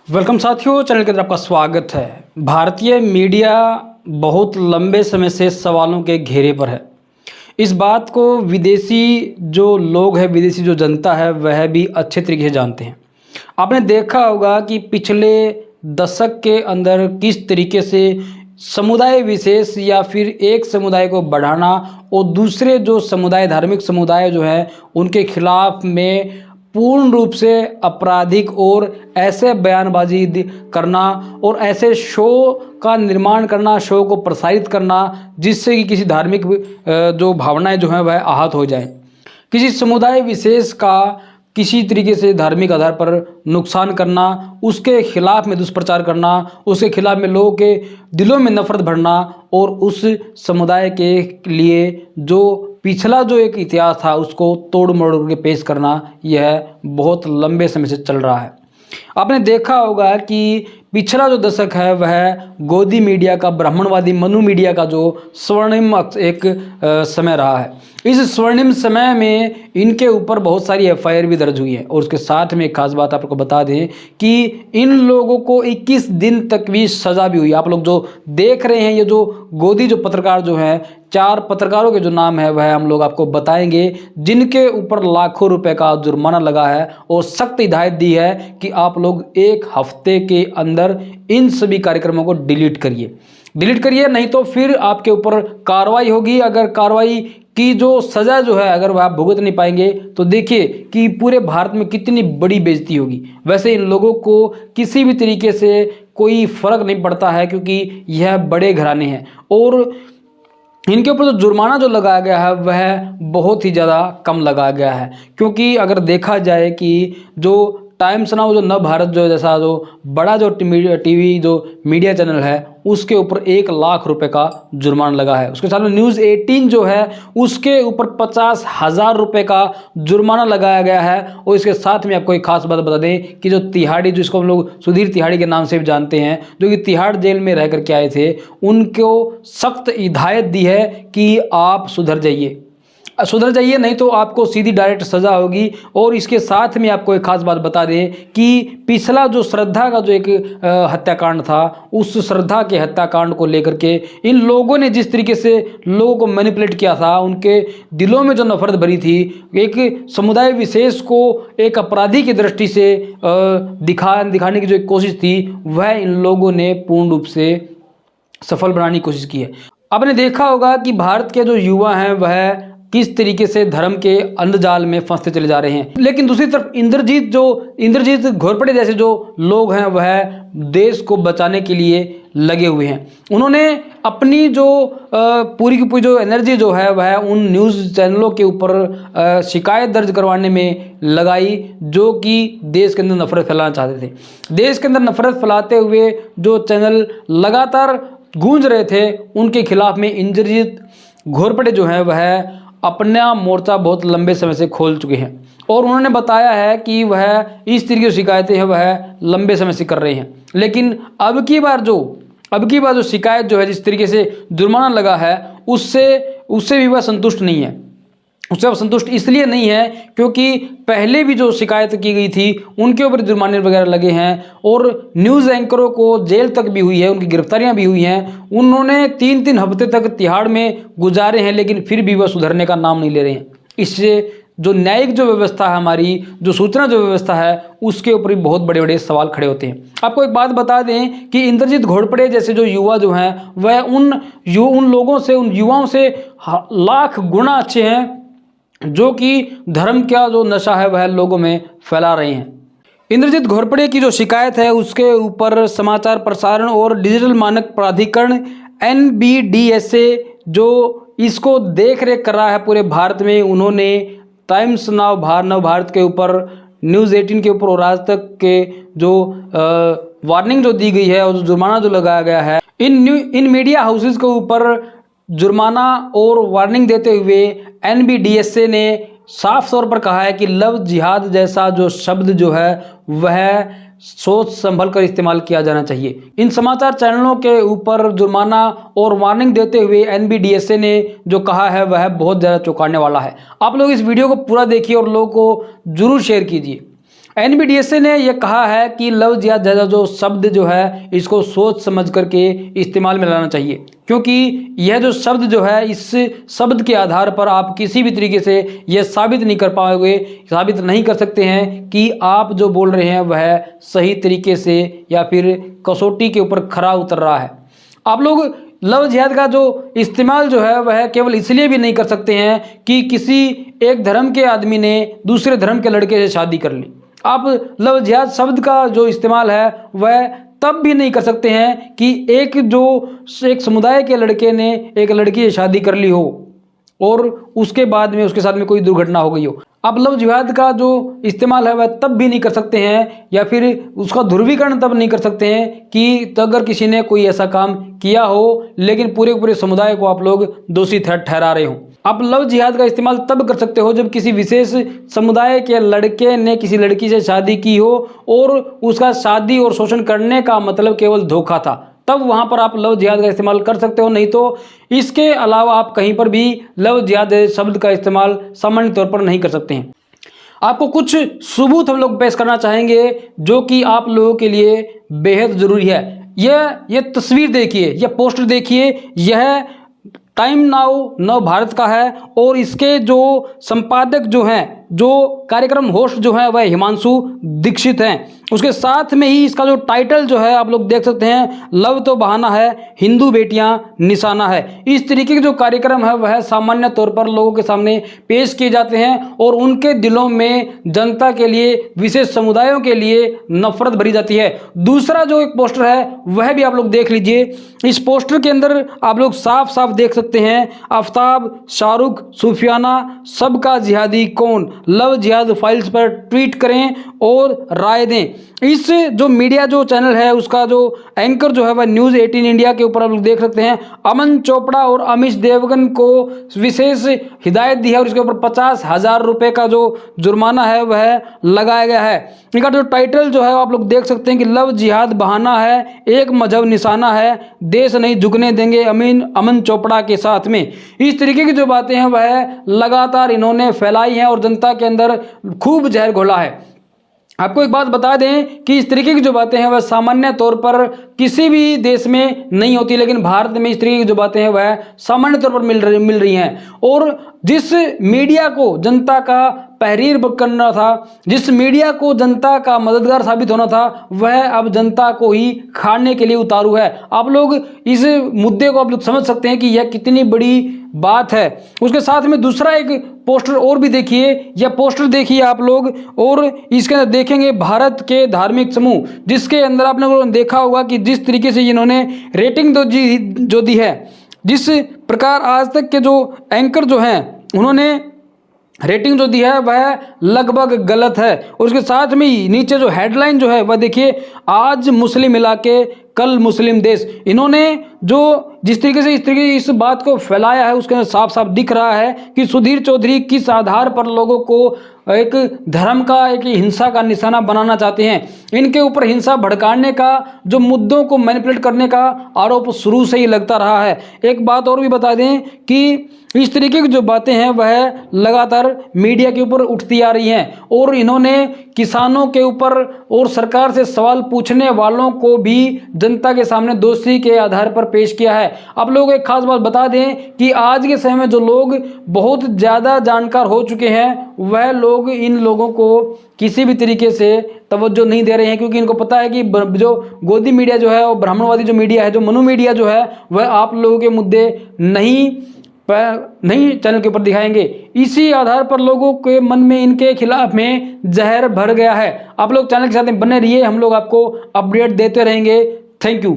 Welcome साथियों, channel के अंदर आपका स्वागत है। भारतीय मीडिया बहुत लंबे समय से सवालों के घेरे पर है। इस बात को विदेशी जो लोग हैं, विदेशी जो जनता है, वह भी अच्छे तरीके से जानते हैं। आपने देखा होगा कि पिछले दशक के अंदर किस तरीके से समुदाय विशेष या फिर एक समुदाय को बढ़ाना और दूसरे जो समुदाय, धार्मिक समुदाय जो है, उनके खिलाफ में पूर्ण रूप से आपराधिक और ऐसे बयानबाजी करना और ऐसे शो का निर्माण करना, शो को प्रसारित करना जिससे कि किसी धार्मिक जो भावनाएं जो हैं वह आहत हो जाए, किसी समुदाय विशेष का किसी तरीके से धार्मिक आधार पर नुकसान करना, उसके खिलाफ में दुष्प्रचार करना, उसके खिलाफ में लोगों के दिलों में नफरत भरना और उस समुदाय के लिए जो पिछला जो एक इतिहास था उसको तोड़ मरोड़ के पेश करना, यह बहुत लंबे समय से चल रहा है। आपने देखा होगा कि पिछला जो दशक है वह गोदी मीडिया का, ब्राह्मणवादी मनु मीडिया का जो स्वर्णिम एक समय रहा है। इस स्वर्णिम समय में इनके ऊपर बहुत सारी एफआईआर भी दर्ज हुई है और उसके साथ में एक खास बात आपको बता दें कि इन लोगों को 21 दिन तक भी सज़ा भी हुई। आप लोग जो देख रहे हैं, ये जो गोदी जो पत्रकार जो हैं, 4 पत्रकारों के जो नाम है वह हम लोग आपको बताएंगे, जिनके ऊपर लाखों रुपए का जुर्माना लगा है और सख्त हिदायत दी है कि आप लोग 1 हफ्ते के अंदर इन सभी कार्यक्रमों को डिलीट करिए, नहीं तो फिर आपके ऊपर कार्रवाई होगी। अगर कार्रवाई की जो सज़ा जो है अगर वह आप भुगत नहीं पाएंगे तो देखिए कि पूरे भारत में कितनी बड़ी बेइज्जती होगी। वैसे इन लोगों को किसी भी तरीके से कोई फर्क नहीं पड़ता है क्योंकि यह बड़े घराने हैं और इनके ऊपर जो जुर्माना जो लगाया गया है वह बहुत ही ज़्यादा कम लगाया गया है। क्योंकि अगर देखा जाए कि जो टाइम्स नाउ, जो नव भारत जो जैसा जो बड़ा जो टीवी जो मीडिया चैनल है, उसके ऊपर 1 लाख रुपए का जुर्माना लगा है। उसके साथ में न्यूज़ 18 जो है उसके ऊपर 50,000 रुपये का जुर्माना लगाया गया है। और इसके साथ में आपको एक खास बात बता दें कि जो तिहाड़ी, जिसको हम लोग सुधीर तिहाड़ी के नाम से भी जानते हैं, जो कि तिहाड़ जेल में रह करके आए थे, उनको सख्त हिदायत दी है कि आप सुधर जाइए, नहीं तो आपको सीधी डायरेक्ट सज़ा होगी। और इसके साथ में आपको एक खास बात बता दें कि पिछला जो श्रद्धा का जो एक हत्याकांड था, उस श्रद्धा के हत्याकांड को लेकर के इन लोगों ने जिस तरीके से लोगों को मैनिपुलेट किया था, उनके दिलों में जो नफरत भरी थी, एक समुदाय विशेष को एक अपराधी की दृष्टि से दिखाने की जो एक कोशिश थी, वह इन लोगों ने पूर्ण रूप से सफल बनाने की कोशिश की है। आपने देखा होगा कि भारत के जो युवा हैं वह किस तरीके से धर्म के अंधजाल में फंसते चले जा रहे हैं, लेकिन दूसरी तरफ इंद्रजीत घोरपड़े जैसे जो लोग हैं वह देश को बचाने के लिए लगे हुए हैं। उन्होंने अपनी जो पूरी की पूरी जो एनर्जी जो है वह उन न्यूज़ चैनलों के ऊपर शिकायत दर्ज करवाने में लगाई, जो कि देश के अंदर नफरत फैलाना चाहते थे। देश के अंदर नफरत फैलाते हुए जो चैनल लगातार गूंज रहे थे, उनके खिलाफ में इंद्रजीत घोरपड़े जो है वह अपना मोर्चा बहुत लंबे समय से खोल चुके हैं और उन्होंने बताया है कि वह इस तरीके की शिकायतें हैं वह लंबे समय से कर रहे हैं। लेकिन अब की बार जो शिकायत जो है, जिस तरीके से जुर्माना लगा है, उससे भी वह संतुष्ट नहीं है। उससे अब संतुष्ट इसलिए नहीं है क्योंकि पहले भी जो शिकायत की गई थी उनके ऊपर जुर्माने वगैरह लगे हैं और न्यूज़ एंकरों को जेल तक भी हुई है, उनकी गिरफ्तारियां भी हुई हैं। उन्होंने 3-3 हफ्ते तक तिहाड़ में गुजारे हैं, लेकिन फिर भी वह सुधरने का नाम नहीं ले रहे हैं। इससे जो न्यायिक जो व्यवस्था है, हमारी जो सूचना जो व्यवस्था है, उसके ऊपर भी बहुत बड़े बड़े सवाल खड़े होते हैं। आपको एक बात बता दें कि इंद्रजीत घोरपड़े जैसे जो युवा जो हैं वह उन लोगों से, उन युवाओं से लाख गुना अच्छे हैं जो कि धर्म का जो नशा है वह लोगों में फैला रहे हैं। इंद्रजीत घोरपड़े की जो शिकायत है उसके ऊपर समाचार प्रसारण और डिजिटल मानक प्राधिकरण NBDSA जो इसको देख रेख कर रहा है पूरे भारत में, उन्होंने टाइम्स नव भारत के ऊपर, न्यूज़ 18 के ऊपर और आज तक के जो वार्निंग जो दी गई है और जुर्माना जो लगाया गया है, इन मीडिया हाउसेस के ऊपर जुर्माना और वार्निंग देते हुए NBDSA ने साफ तौर पर कहा है कि लव जिहाद जैसा जो शब्द जो है वह सोच संभल कर इस्तेमाल किया जाना चाहिए। इन समाचार चैनलों के ऊपर जुर्माना और वार्निंग देते हुए NBDSA ने जो कहा है वह बहुत ज़्यादा चौंकाने वाला है। आप लोग इस वीडियो को पूरा देखिए और लोगों को जरूर शेयर कीजिए। एनबीडीएसए ने यह कहा है कि लव जिहाद जैसा जो शब्द जो है इसको सोच समझ करके इस्तेमाल में लाना चाहिए, क्योंकि यह जो शब्द जो है इस शब्द के आधार पर आप किसी भी तरीके से यह साबित नहीं कर पाओगे, साबित नहीं कर सकते हैं कि आप जो बोल रहे हैं वह सही तरीके से या फिर कसौटी के ऊपर खरा उतर रहा है। आप लोग लव जिहाद का जो इस्तेमाल जो है वह केवल इसलिए भी नहीं कर सकते हैं कि किसी एक धर्म के आदमी ने दूसरे धर्म के लड़के से शादी कर ली। आप लव जिहाद शब्द का जो इस्तेमाल है वह तब भी नहीं कर सकते हैं कि एक समुदाय के लड़के ने एक लड़की से शादी कर ली हो और उसके बाद में उसके साथ में कोई दुर्घटना हो गई हो। आप लव जिहाद का जो इस्तेमाल है वह तब भी नहीं कर सकते हैं या फिर उसका ध्रुवीकरण तब नहीं कर सकते हैं कि अगर किसी ने कोई ऐसा काम किया हो लेकिन पूरे समुदाय को आप लोग दोषी ठहरा रहे हो। आप लव जिहाद का इस्तेमाल तब कर सकते हो जब किसी विशेष समुदाय के लड़के ने किसी लड़की से शादी की हो और उसका शादी और शोषण करने का मतलब केवल धोखा था, तब वहां पर आप लव जिहाद का इस्तेमाल कर सकते हो। नहीं तो इसके अलावा आप कहीं पर भी लव जिहाद शब्द का इस्तेमाल सामान्य तौर पर नहीं कर सकते हैं। आपको कुछ सबूत हम लोग पेश करना चाहेंगे जो कि आप लोगों के लिए बेहद जरूरी है। यह तस्वीर देखिए, यह पोस्टर देखिए, यह टाइम नाउ नव भारत का है और इसके जो संपादक जो हैं, जो कार्यक्रम होस्ट जो है वह हिमांशु दीक्षित हैं। उसके साथ में ही इसका जो टाइटल जो है आप लोग देख सकते हैं, लव तो बहाना है, हिंदू बेटियां निशाना है। इस तरीके के जो कार्यक्रम है वह सामान्य तौर पर लोगों के सामने पेश किए जाते हैं और उनके दिलों में जनता के लिए, विशेष समुदायों के लिए नफरत भरी जाती है। दूसरा जो एक पोस्टर है वह भी आप लोग देख लीजिए। इस पोस्टर के अंदर आप लोग साफ साफ देख सकते हैं, आफ्ताब, शाहरुख, सुफियाना, सबका जिहादी कौन, लव जिहाद फाइल्स पर ट्वीट करें और राय दें। इस जो मीडिया जो चैनल है उसका जो एंकर जो है वह न्यूज़ 18 इंडिया के ऊपर आप लोग देख सकते हैं। अमन चोपड़ा और अमिश देवगन को विशेष हिदायत दी है और इसके ऊपर 50,000 रुपये का जो जुर्माना है वह लगाया गया है। इनका जो टाइटल जो है आप लोग देख सकते हैं कि लव जिहाद बहाना है, एक मजहब निशाना है, देश नहीं झुकने देंगे अमन चोपड़ा के साथ में। इस तरीके की जो बातें हैं वह लगातार इन्होंने फैलाई हैं और जनता के अंदर खूब जहर घोला है। आपको एक बात बता दें कि इस तरीके की जो बातें हैं वह सामान्य तौर पर किसी भी देश में नहीं होती, लेकिन भारत में इस तरीके की जो बातें हैं वह सामान्य तौर पर मिल रही हैं। और जिस मीडिया को जनता का तहरीर करना था, जिस मीडिया को जनता का मददगार साबित होना था, वह अब जनता को ही खाने के लिए उतारू है। आप लोग इस मुद्दे को आप लोग समझ सकते हैं कि यह कितनी बड़ी बात है। उसके साथ में दूसरा एक पोस्टर और भी देखिए, यह पोस्टर देखिए आप लोग और इसके अंदर देखेंगे भारत के धार्मिक समूह, जिसके अंदर आपने देखा होगा कि जिस तरीके से इन्होंने रेटिंग जो दी है, जिस प्रकार आज तक के जो एंकर जो हैं उन्होंने रेटिंग जो दी है वह लगभग गलत है। और उसके साथ में ही नीचे जो हेडलाइन जो है वह देखिए, आज मुस्लिम इलाके कल मुस्लिम देश। इन्होंने जो जिस तरीके से इस बात को फैलाया है उसके अंदर साफ साफ दिख रहा है कि सुधीर चौधरी किस आधार पर लोगों को एक धर्म का, एक हिंसा का निशाना बनाना चाहते हैं। इनके ऊपर हिंसा भड़काने का, जो मुद्दों को मैनिपुलेट करने का आरोप शुरू से ही लगता रहा है। एक बात और भी बता दें कि इस तरीके की जो बातें हैं वह लगातार मीडिया के ऊपर उठती आ रही हैं और इन्होंने किसानों के ऊपर और सरकार से सवाल पूछने वालों को भी जनता के सामने दोषी के आधार पर पेश किया है। आप लोगों को एक खास बात बता दें कि आज के समय में जो लोग बहुत ज़्यादा जानकार हो चुके हैं वह लोग इन लोगों को किसी भी तरीके से तवज्जो नहीं दे रहे हैं, क्योंकि इनको पता है कि जो गोदी मीडिया जो है और ब्राह्मणवादी जो मीडिया है, जो मनु मीडिया जो है, वह आप लोगों के मुद्दे नहीं चैनल के ऊपर दिखाएंगे। इसी आधार पर लोगों के मन में इनके खिलाफ में जहर भर गया है। आप लोग चैनल के साथ बने रहिए, हम लोग आपको अपडेट देते रहेंगे। Thank you.